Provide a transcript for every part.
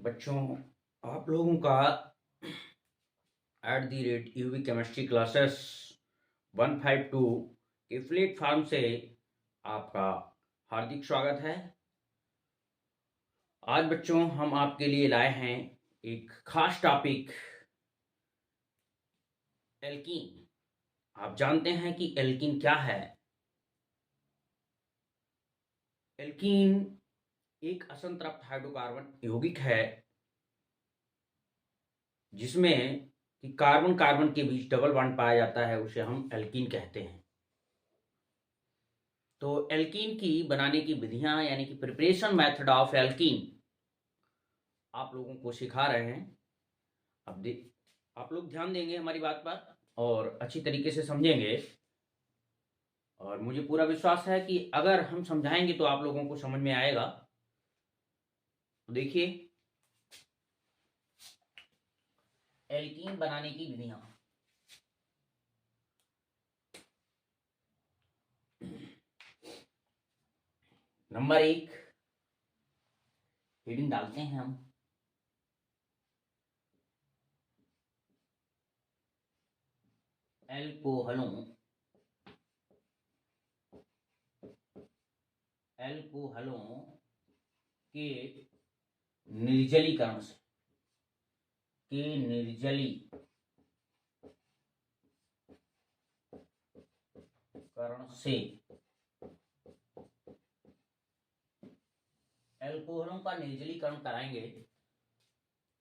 बच्चों, आप लोगों का @UV केमिस्ट्री क्लासेस 152 के प्लेटफॉर्म से आपका हार्दिक स्वागत है। आज बच्चों हम आपके लिए लाए हैं एक खास टॉपिक, एल्कीन। आप जानते हैं कि एल्कीन क्या है? एल्कीन एक असंतृप्त हाइड्रोकार्बन यौगिक है जिसमें कि कार्बन कार्बन के बीच डबल बॉन्ड पाया जाता है, उसे हम एल्कीन कहते हैं। तो एल्कीन की बनाने की विधियां यानी कि प्रिपरेशन मेथड ऑफ एल्कीन आप लोगों को सिखा रहे हैं। अब आप लोग ध्यान देंगे हमारी बात पर और अच्छी तरीके से समझेंगे, और मुझे पूरा विश्वास है कि अगर हम समझाएंगे तो आप लोगों को समझ में आएगा। तो देखिए, एल्कीन बनाने की विधियां। नंबर 1, हेडिंग डालते हैं हम। एल्कोहलों एल्कोहलों के निर्जलीकरण से एल्कोहलों का निर्जलीकरण कराएंगे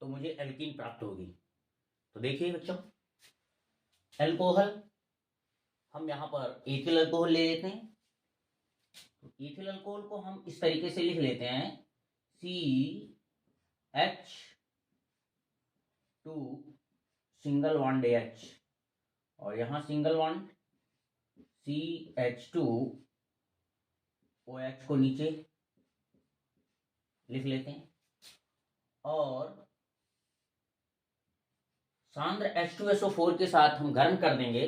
तो मुझे एल्कीन प्राप्त होगी। तो देखिए बच्चों, एल्कोहल हम यहाँ पर एथिल अल्कोहल ले लेते हैं। तो एथिल अल्कोहल को हम इस तरीके से लिख लेते हैं, CH2 सिंगल बॉन्ड H, और यहाँ सिंगल बॉन्ड CH2OH को नीचे लिख लेते हैं, और सांद्र H2SO4 के साथ हम गर्म कर देंगे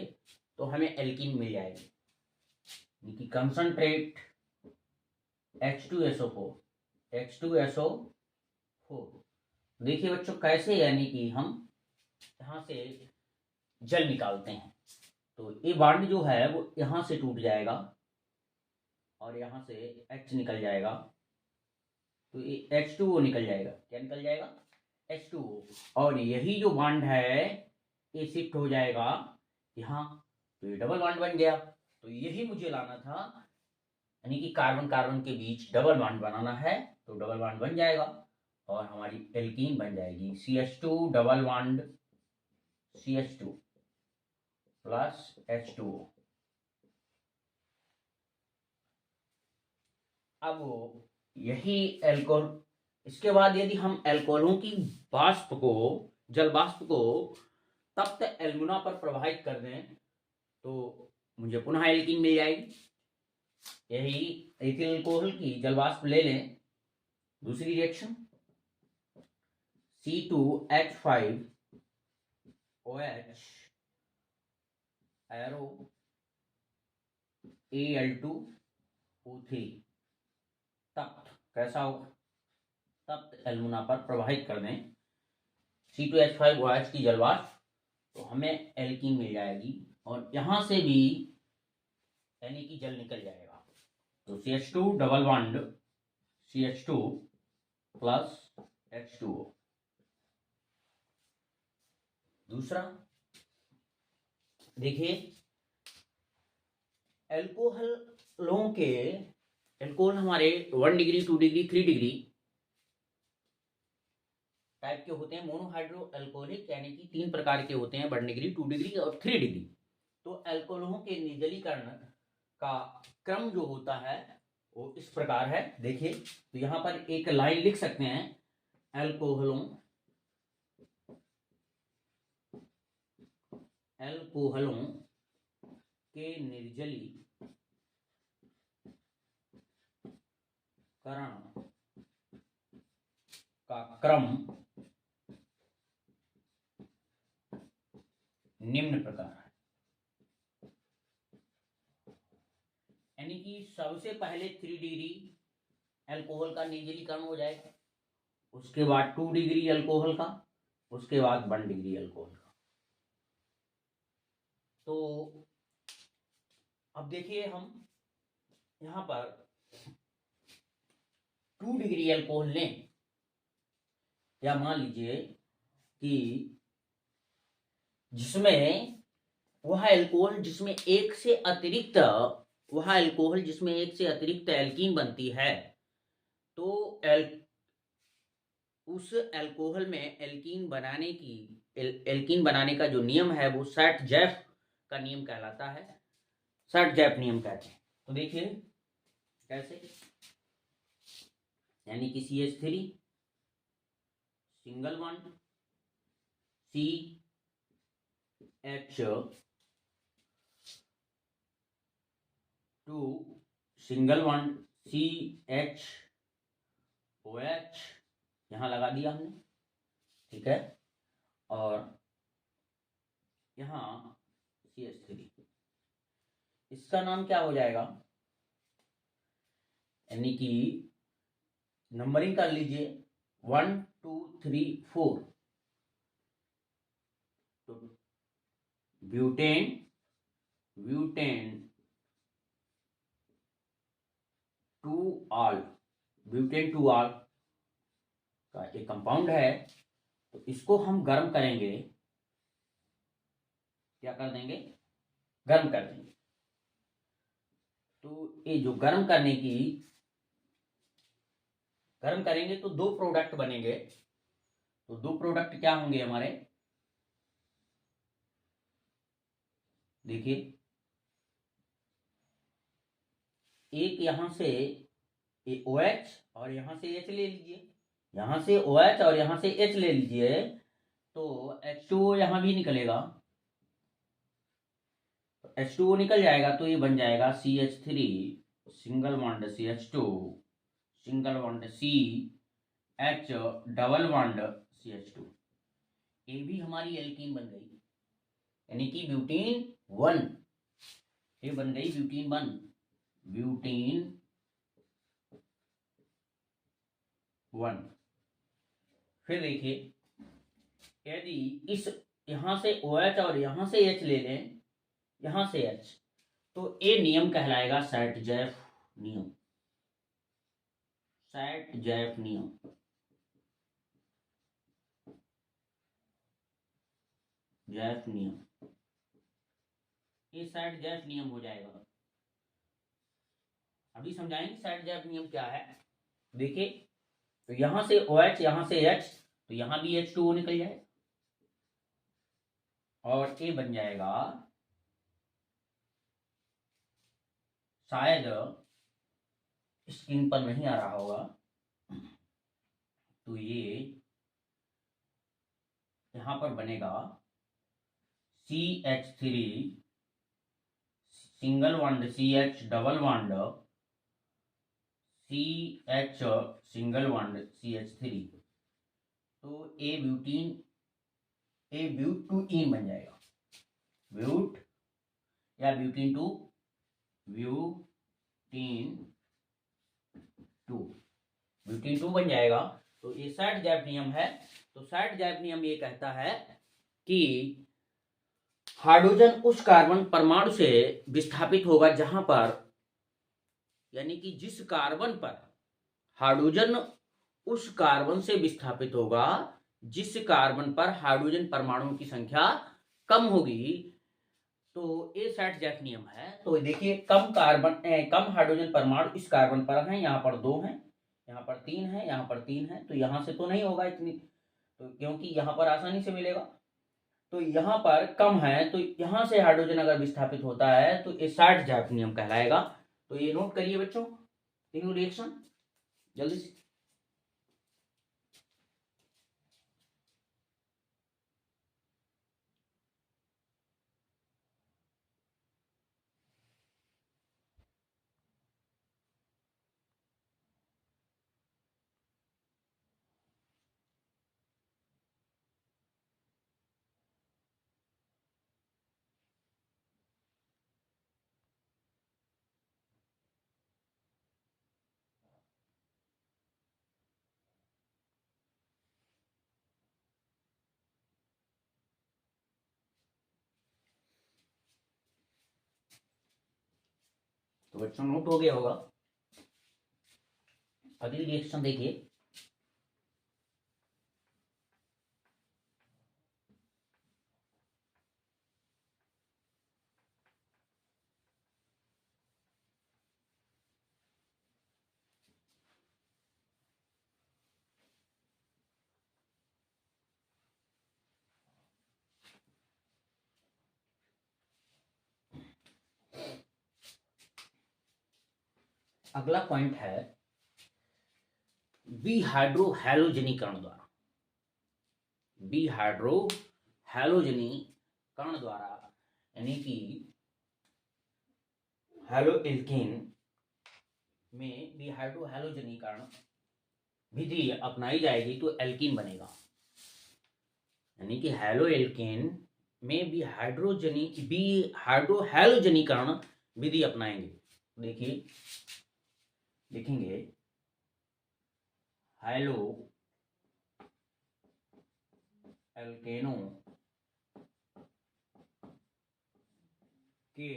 तो हमें एल्कीन मिल जाएगी, यानी कि कंसंट्रेट H2SO4। देखिए बच्चों कैसे, यानी कि हम यहाँ से जल निकालते हैं तो ये बॉन्ड जो है वो यहाँ से टूट जाएगा और यहाँ से H निकल जाएगा, तो ये H2O निकल जाएगा। क्या निकल जाएगा? H2O। और यही जो बॉन्ड है ये शिफ्ट हो जाएगा यहाँ, तो ये डबल बॉन्ड बन गया। तो यही मुझे लाना था, यानी कि कार्बन कार्बन के बीच डबल बॉन्ड बनाना है, तो डबल बॉन्ड बन जाएगा और हमारी एल्कीन बन जाएगी। CH2 double bond CH2 plus H2O। अब यही एल्कोहल, इसके बाद यदि हम एल्कोहलों की वाष्प को, जल वाष्प को तप्त एल्युमिना पर प्रवाहित कर दें तो मुझे पुनः एल्कीन मिल जाएगी। यही एथिल अल्कोहल की जल वाष्प ले लें, दूसरी रिएक्शन C2H5OH एरो Al2O3 तप्त, कैसा होगा? तप्त एल्युमिना पर प्रवाहित कर दें C2H5OH की जल वाष्प, तो हमें एल्कीन मिल जाएगी और यहां से भी यानी कि जल निकल जाएगा। तो CH2 double bond CH2 plus H2O। दूसरा देखिए, एल्कोहल हमारे 1 डिग्री 2 डिग्री 3 डिग्री टाइप के होते हैं। मोनोहाइड्रो एल्कोहलिक यानी कि 3 प्रकार के होते हैं, 1 डिग्री 2 डिग्री और 3 डिग्री। तो एल्कोहलों के निर्जलीकरण का क्रम जो होता है वो इस प्रकार है। देखिए, तो यहां पर एक लाइन लिख सकते हैं, एल्कोहलों के निर्जलीकरण का क्रम निम्न प्रकार है। यानी कि सबसे पहले 3 डिग्री एल्कोहल का निर्जलीकरण हो जाएगा, उसके बाद 2 डिग्री अल्कोहल का, उसके बाद 1 डिग्री अल्कोहल का। तो अब देखिए हम यहाँ पर 2 डिग्री अल्कोहल लें, या मान लीजिए कि जिसमें वह अल्कोहल जिसमें एक से अतिरिक्त वह अल्कोहल जिसमें एक से अतिरिक्त एल्कीन बनती है, तो उस अल्कोहल में एल्कीन बनाने का जो नियम है वो सर्ट-जैफ का नियम कहलाता है, सर्ट-जैफ नियम कहते हैं। तो देखिए कैसे, यानी कि CH3 single bond CH2 single bond CHOH यहां लगा दिया हमने, ठीक है, और यहां CH3, इसका नाम क्या हो जाएगा, यानी कि नंबरिंग कर लीजिए 1 2 3 4। तो ब्यूटेन 2 ऑल ब्यूटेन 2 ऑल का एक कंपाउंड है। तो इसको हम गर्म करेंगे, क्या कर देंगे, गर्म कर देंगे। तो ये जो गर्म करेंगे तो 2 प्रोडक्ट बनेंगे। तो 2 प्रोडक्ट क्या होंगे हमारे, देखिए एक यहां से OH और यहां से H ले लीजिए, यहां से OH और यहां से H ले लीजिए, तो H2O यहां भी निकलेगा, तो H2O निकल जाएगा, तो ये बन जाएगा CH3 single bond CH2 single bond CH double bond CH2। ये भी हमारी एल्कीन बन गई, यानी कि ब्यूटीन 1, ये बन गई ब्यूटीन 1, ब्यूटीन 1। फिर देखिए यदि इस यहां से OH और यहां से H ले लें, यहां से H, तो ये नियम कहलाएगा सर्ट-जैफ नियम, सर्ट-जैफ नियम। जैफ नियम, ये सर्ट-जैफ नियम हो जाएगा। अभी समझाएंगे सर्ट-जैफ नियम क्या है। देखिए तो यहां से OH यहां से H, तो यहां भी H2O निकल जाए, और ये बन जाएगा, शायद स्क्रीन पर नहीं आ रहा होगा, तो ये यहां पर बनेगा CH3 single bond CH double bond CH single bond CH3। तो ए ब्यूट टू इन बन जाएगा, ब्यूट या ब्यूटीन 2, ब्यूटीन 2 ब्यूटीन 2 बन जाएगा। तो ये सर्ट-जैफ नियम है। तो सर्ट-जैफ नियम ये कहता है कि हाइड्रोजन उस कार्बन परमाणु से विस्थापित होगा जहां पर, यानी कि जिस कार्बन पर हाइड्रोजन उस कार्बन से विस्थापित होगा जिस कार्बन पर हाइड्रोजन परमाणुओं की संख्या कम होगी, तो ये सर्ट-जैफ नियम है। तो देखिए कम हाइड्रोजन परमाणु इस कार्बन पर हैं, यहाँ पर 2 हैं, यहाँ पर 3 है, यहाँ पर 3 है, तो यहाँ से तो नहीं होगा इतनी, तो क्योंकि यहाँ पर आसानी से मिलेगा, तो यहाँ पर कम है, तो यहाँ से हाइड्रोजन अगर विस्थापित होता है तो ये सर्ट-जैफ नियम कहलाएगा। तो ये नोट करिए बच्चों, तीनों रिएक्शन जल्दी से। तो बच्चों नोट हो गया होगा। अगली रिएक्शन देखिए। अगला पॉइंट है बीहाइड्रो हैलोजनीकरण द्वारा। बीहाइड्रो हैलोजनीकरण द्वारा यानी कि हैलो एल्केन में बीहाइड्रो हैलोजनीकरण विधि अपनाई जाएगी तो एल्कीन बनेगा। यानी कि हैलो एल्केन में बीहाइड्रो हैलोजनीकरण विधि अपनाएंगे। देखिए लिखेंगे हैलो एल्केनों के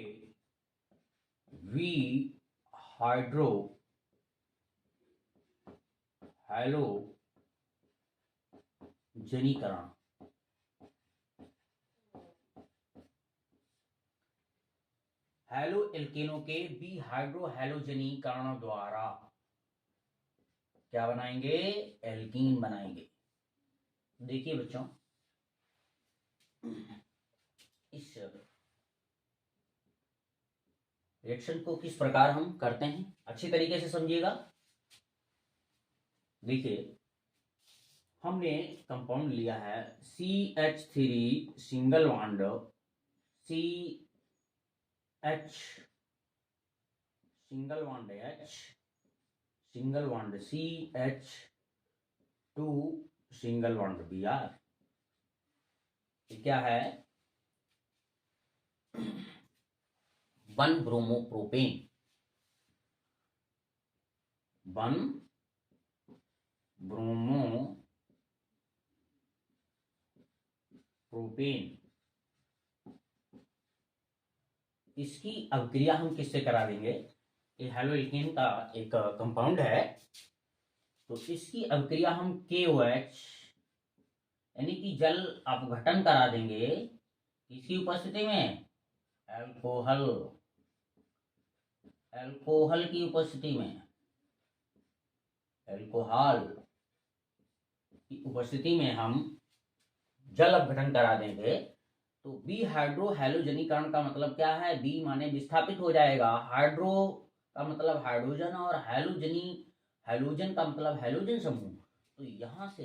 बीहाइड्रो हैलोजनीकरण हैलो एल्केनों के बीहाइड्रो हैलोजनीकरण द्वारा क्या बनाएंगे? एल्कीन बनाएंगे। देखिए बच्चों इस रिएक्शन को किस प्रकार हम करते हैं अच्छी तरीके से समझिएगा। देखिए हमने कंपाउंड लिया है CH3 single bond CH single bond H single bond CH2 single bond Br। क्या है? 1 ब्रोमोप्रोपेन 1 ब्रोमोप्रोपेन। इसकी अभिक्रिया हम किससे करा देंगे? ये हैलो एल्केन का एक कंपाउंड है तो इसकी अभिक्रिया हम KOH यानी कि जल अपघटन करा देंगे इसकी उपस्थिति में अल्कोहल की उपस्थिति में अल्कोहल की उपस्थिति में हम जल अपघटन करा देंगे तो बीहाइड्रो हैलोजनीकरण का मतलब क्या है? बी माने विस्थापित हो जाएगा, हाइड्रो का मतलब हाइड्रोजन और हैलोजन का मतलब हैलोजन समूह। तो यहां से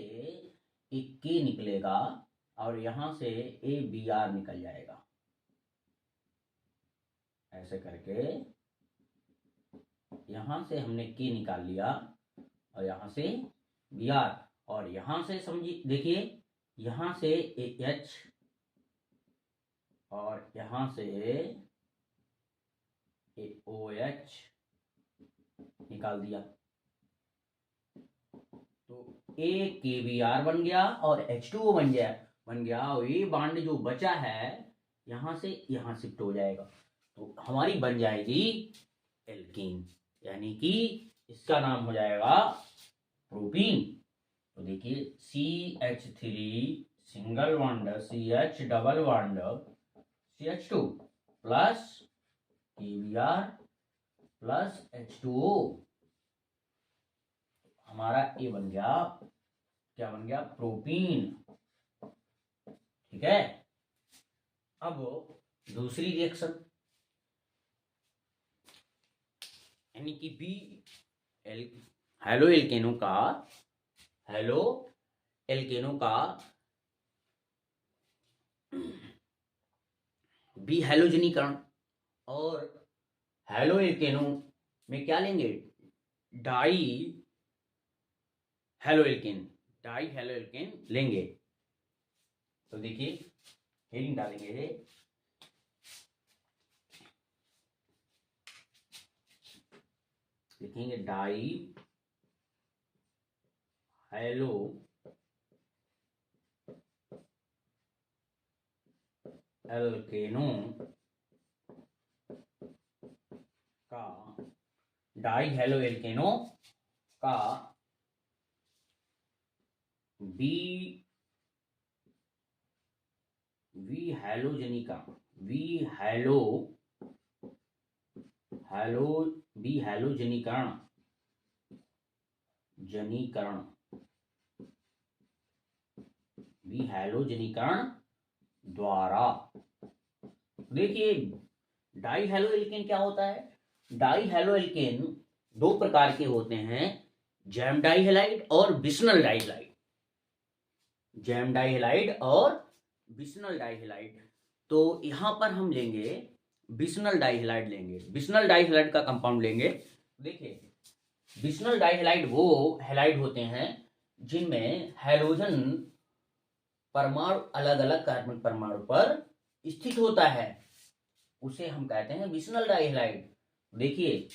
एक K निकलेगा और यहां से ABr निकल जाएगा। ऐसे करके यहां से हमने K निकाल लिया और यहां से Br और यहां से समझिए देखिए यहां से H और यहां से OH निकाल दिया तो AKBr बन गया और H2O बन गया और ये बॉन्ड जो बचा है यहां से यहां शिफ्ट हो जाएगा तो हमारी बन जाएगी एल्कीन यानी कि इसका नाम हो जाएगा प्रोपीन। तो देखिए CH3 single bond CH double bond CH2 plus KBr plus H2O हमारा ये बन गया क्या बन गया? प्रोपीन। ठीक है। अब दूसरी रिएक्शन यानी कि हैलो एल्केनों का बी हैलोजनीकरण और हैलो एल्केनों में क्या लेंगे? डाई हैलो एल्केन लेंगे। तो देखिए हेडिंग डालेंगे लिखेंगे डाई हैलो एल्केनों का डाई हेलो एल्केनो का बी हैलोजनीकरण बी हैलोजनीकरण बी हैलोजनीकरण द्वारा। देखिए डाई हेलो एल्केन क्या होता है? डाई हेलो एल्केन दो प्रकार के होते हैं, जैम डाइहैलाइड और बिस्नल डाइहैलाइड। जैम डाइहैलाइड और बिस्नल डाइहैलाइड। तो यहां पर हम लेंगे बिस्नल डाइहैलाइड लेंगे, बिस्नल डाइहैलाइड का कंपाउंड लेंगे। देखिए बिस्नल डाइहैलाइड वो हैलाइड होते हैं जिनमें हैलोजन परमाणु अलग अलग कार्बन परमाणु पर स्थित होता है, उसे हम कहते हैं बिस्नल डाइहैलाइड। देखिए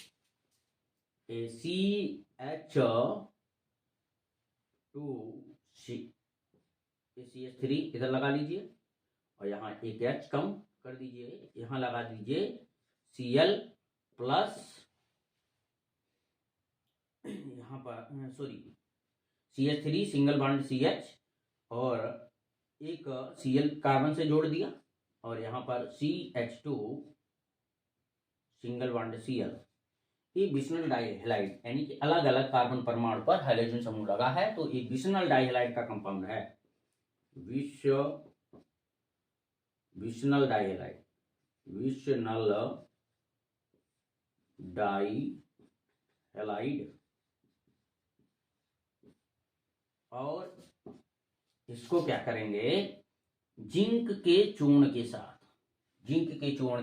CH2 इधर लगा लीजिए और यहाँ एक H कम कर दीजिए, यहाँ लगा दीजिए Cl प्लस, यहाँ पर sorry CH3 single bond CH और एक Cl कार्बन से जोड़ दिया और यहाँ पर CH2 सिंगल बॉन्ड Cl। ये बिस्नल डाइहैलाइड यानी कि अलग अलग कार्बन परमाणु पर हाइड्रोजन समूह लगा है, तो ये बिस्नल डाइहैलाइड का कंपाउंड है। बिस्नल डाइहैलाइड और इसको क्या करेंगे, जिंक के चूर्ण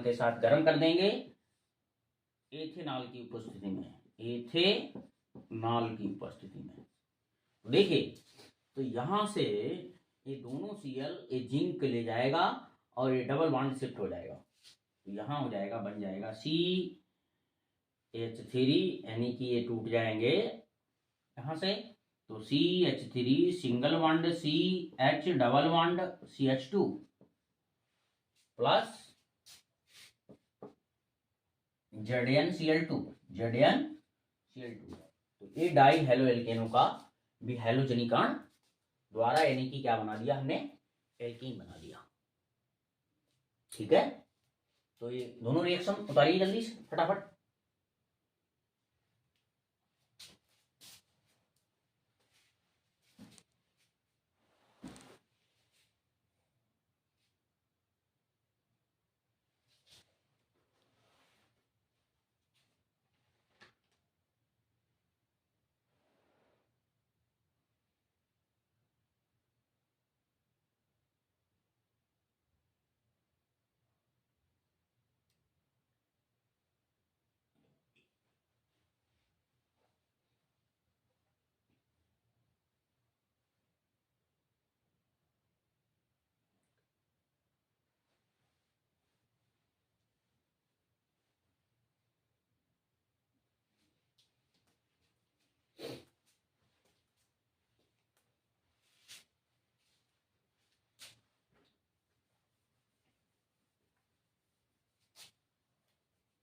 के साथ गर्म कर देंगे एथेनॉल की उपस्थिति में। देखिए तो यहां से ये दोनों Cl ये जिंक ले जाएगा और ये डबल बॉन्ड शिफ्ट हो जाएगा, तो यहां हो जाएगा, बन जाएगा CH3 यानी कि ये टूट जाएंगे यहां से, तो CH3 single bond CH double bond CH2 plus ZnCl2। तो ये डाई हेलो एल्केनो का भी हैलोजनीकरण द्वारा यानी कि क्या बना दिया हमने, एल्कीन बना दिया। ठीक है, तो ये दोनों रिएक्शन उतारिए जल्दी से फटाफट।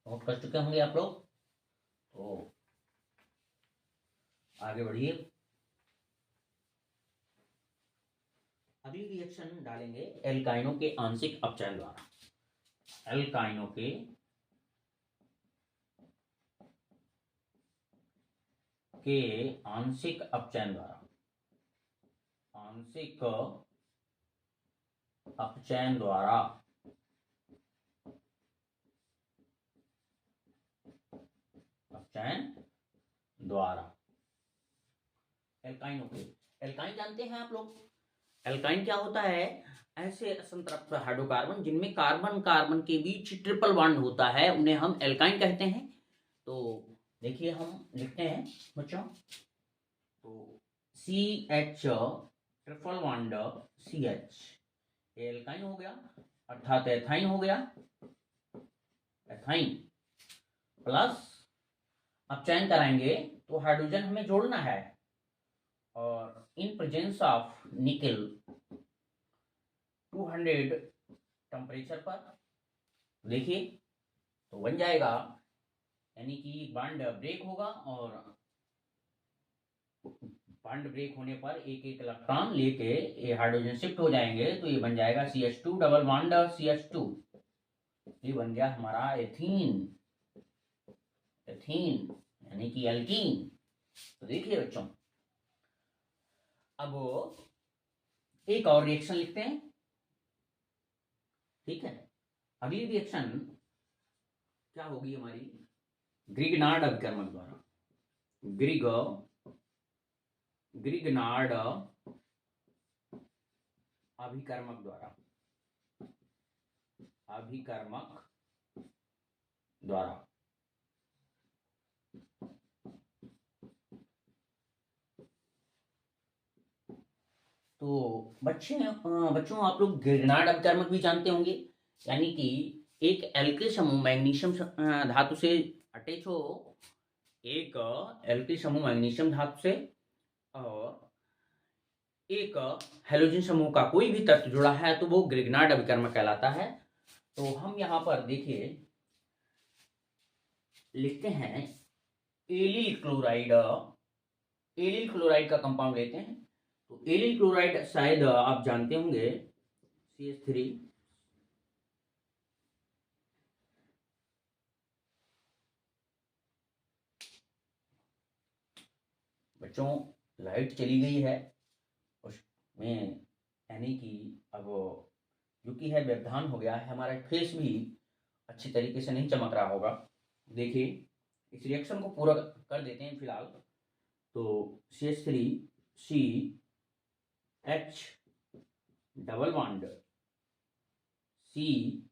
नोट कर चुके होंगे आप लोग, तो आगे बढ़िए। अगली रिएक्शन डालेंगे एल्काइनों के आंशिक अपचयन द्वारा। एल्काइनों के आंशिक अपचयन द्वारा, एल्काइनों के, एल्काइन जानते हैं आप लोग? एल्काइन क्या होता है? ऐसे असंतृप्त हाइड्रोकार्बन जिनमें कार्बन कार्बन के बीच ट्रिपल बॉन्ड होता है, उन्हें हम एल्काइन कहते हैं। तो देखिए हम लिखते हैं बच्चों, तो CH triple bond CH alkyne हो गया, अर्थात एथाइन हो गया, एथाइन प्लस अपचयन कराएंगे तो हाइड्रोजन हमें जोड़ना है, और इन प्रेजेंस ऑफ निकल 200 टेम्परेचर पर देखिए तो बन जाएगा यानी कि बॉन्ड ब्रेक होगा और बॉन्ड ब्रेक होने पर एक एक इलेक्ट्रॉन लेके ये हाइड्रोजन शिफ्ट हो जाएंगे, तो ये बन जाएगा CH2 डबल बॉन्ड CH2। ये बन गया हमारा एथीन, एथीन यानी कि एल्कीन। तो देखिए बच्चों, अब एक और रिएक्शन लिखते हैं, ठीक है। अगली रिएक्शन क्या होगी हमारी, ग्रिगनार्ड अभिकर्मक द्वारा, ग्रिगनार्ड अभिकर्मक द्वारा, अभिकर्मक द्वारा। तो बच्चों आप लोग ग्रिगनार्ड अभिकर्मक भी जानते होंगे, यानी कि एक एल्किल समूह मैग्नीशियम धातु से अटैच हो, एक एल्किल समूह मैग्नीशियम धातु से और एक हैलोजन समूह का कोई भी तत्व जुड़ा है तो वो ग्रिगनार्ड अभिकर्मक कहलाता है। तो हम यहाँ पर देखिए लिखते हैं एलिल क्लोराइड, एलिल क्लोराइड का कंपाउंड लेते हैं। तो एलिल क्लोराइड शायद आप जानते होंगे, CH3 बच्चों लाइट चली गई है उसमें, यानी कि अब जो कि है व्यवधान हो गया है, हमारा फेस भी अच्छी तरीके से नहीं चमक रहा होगा। देखिए इस रिएक्शन को पूरा कर देते हैं फिलहाल। तो CH3CH double bond CH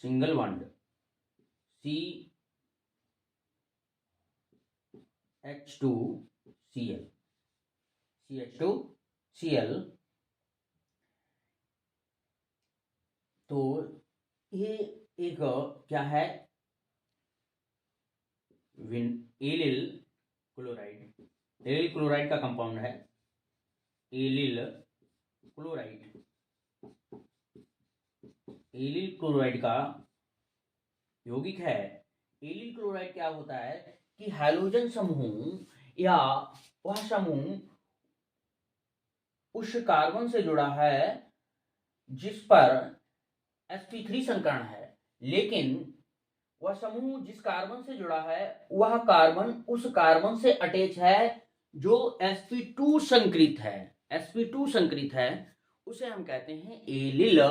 single bond CH2Cl। तो ये एक क्या है, एलिल क्लोराइड, एलिल क्लोराइड का कंपाउंड है, एलिल क्लोराइड, एलिल क्लोराइड का यौगिक है। एलिल क्लोराइड क्या होता है कि हैलोजन समूह या वह समूह उस कार्बन से जुड़ा है जिस पर sp3 संकरण है, लेकिन वह समूह जिस कार्बन से जुड़ा है वह कार्बन उस कार्बन से अटैच है जो sp2 संकृत है, sp2 संकृत है, उसे हम कहते हैं एलिल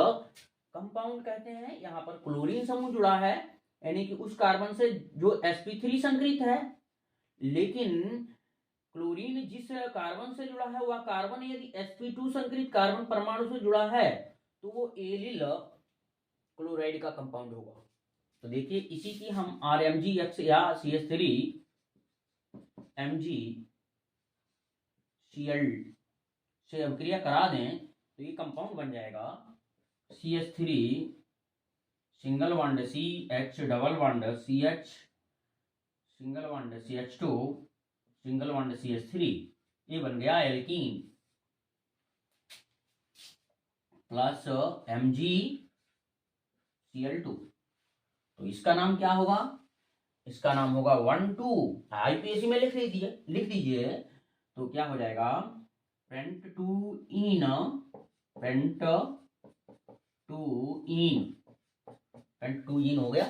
कंपाउंड कहते हैं। यहाँ पर क्लोरीन समूह जुड़ा है, यानी कि उस कार्बन से जो sp3 संकृत है, लेकिन क्लोरीन जिस कार्बन से जुड़ा है वह कार्बन यदि sp2 संकृत कार्बन परमाणु से जुड़ा है तो वो एलिल क्लोराइड का कंपाउंड होगा। तो देखिए इसी की हम RMgX या CH3MgCl से अभिक्रिया करा दें तो ये कंपाउंड बन जाएगा CH3 single bond CH double bond CH single bond CH2 single bond CH3। ये बन गया एल्कीन प्लस MgCl2। तो इसका नाम क्या होगा, इसका नाम होगा 1,2, IUPAC में लिख दीजिए। तो क्या हो जाएगा, पेंटटूइन, पेंटटूइन हो गया।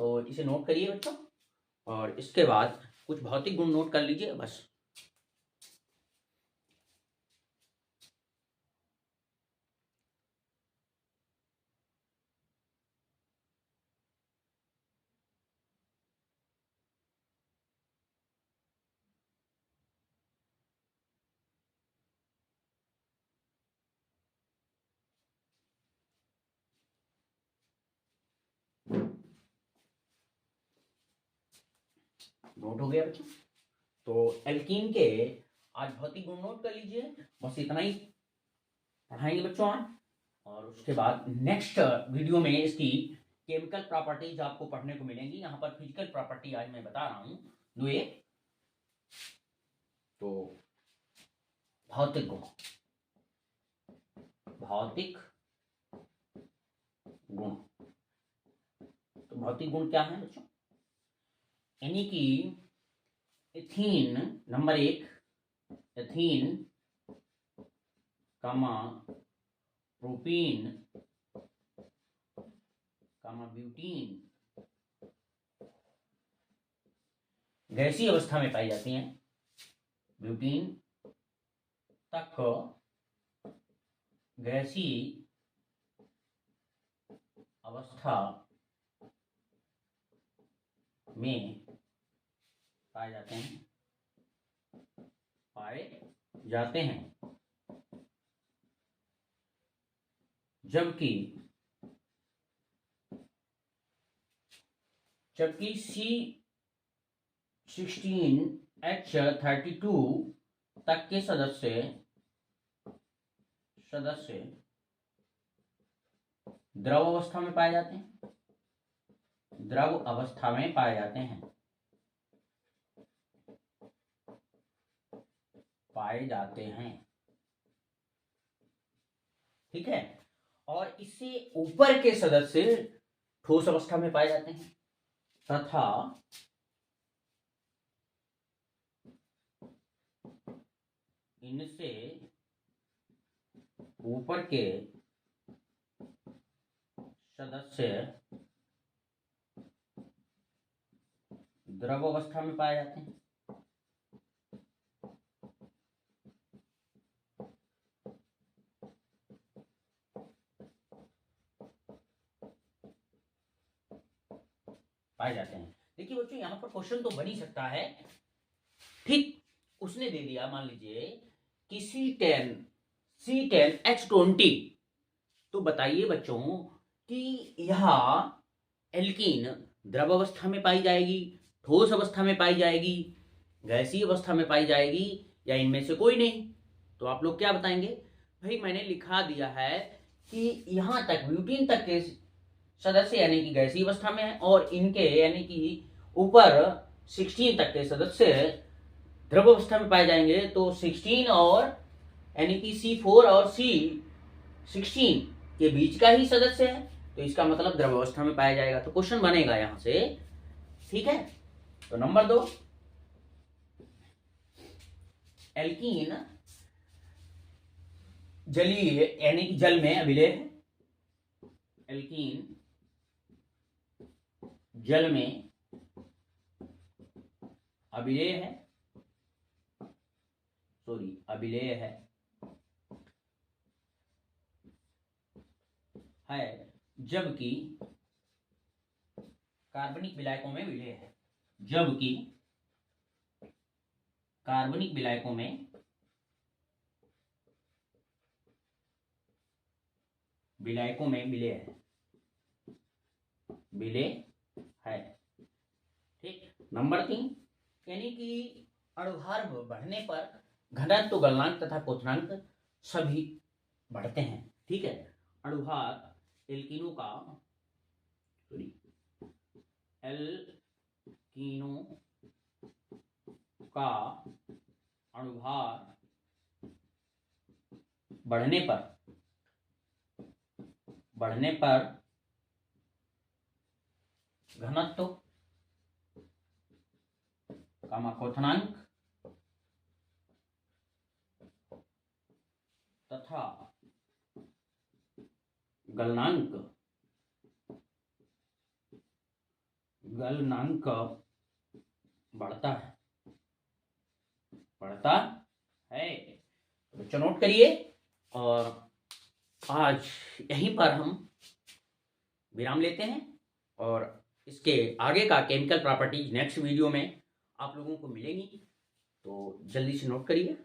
तो इसे नोट करिए बच्चों, और इसके बाद कुछ भौतिक गुण नोट कर लीजिए बस। नोट हो गया बच्चों। तो एल्कीन के आज भौतिक गुण नोट कर लीजिए, बस इतना ही पढ़ाएंगे बच्चों आज। और उसके बाद नेक्स्ट वीडियो में इसकी केमिकल प्रॉपर्टीज आपको पढ़ने को मिलेंगी। यहाँ पर फिजिकल प्रॉपर्टी आज मैं बता रहा हूँ दो एक। तो भौतिक गुण, भौतिक गुण। तो भौतिक गुण क्या है बच्चों? यानी कि एथीन नंबर 1, एथीन कामा प्रोपीन कामा ब्यूटीन गैसीय अवस्था में पाई जाती हैं। ब्यूटीन तक गैसीय अवस्था में पाए जाते हैं, जबकि C16H32 तक के सदस्य द्रव अवस्था में पाए जाते हैं, द्रव अवस्था में पाए जाते हैं, ठीक है। और इससे ऊपर के सदस्य ठोस अवस्था में पाए जाते हैं तथा इनसे ऊपर के सदस्य द्रव अवस्था में पाए जाते हैं। देखिए बच्चों, यहां पर क्वेश्चन तो बन ही सकता है। ठीक, उसने दे दिया मान लीजिए कि C10H20। तो बताइए बच्चों कि यह एल्कीन द्रव अवस्था में पाई जाएगी, ठोस अवस्था में पाई जाएगी, गैसीय अवस्था में पाई जाएगी, या इनमें से कोई नहीं? तो आप लोग क्या बताएंगे? भाई मैंने लिखा दिया है कि यहां तक ब्यूटीन तक के सदस्य यानी कि गैसीय अवस्था में है, और इनके यानी कि ऊपर 16 तक के सदस्य द्रव अवस्था में पाए जाएंगे। तो 16 और यानी कि C4 और C16 के बीच का ही सदस्य है, तो इसका मतलब द्रव अवस्था में पाया जाएगा। तो क्वेश्चन बनेगा यहां से, ठीक है। तो नंबर 2, एल्कीन जलीय यानी कि जल में अभिलेय है। एल्कीन जल में अभिलेय है, जबकि कार्बनिक विलायकों में विलेय है। जबकि कार्बनिक विलायकों में विलेय है, ठीक। नंबर 3, यानी कि अणुभार बढ़ने पर घनत्व, गलनांक तथा क्वथनांक सभी बढ़ते हैं, ठीक है। अणुभार एल्कीनों का अणुभार बढ़ने पर घनत्व, क्वथनांक तथा गलनांक बढ़ता है। बच्चों नोट करिए, और आज यहीं पर हम विराम लेते हैं, और इसके आगे का केमिकल प्रॉपर्टीज नेक्स्ट वीडियो में आप लोगों को मिलेंगी। तो जल्दी से नोट करिए।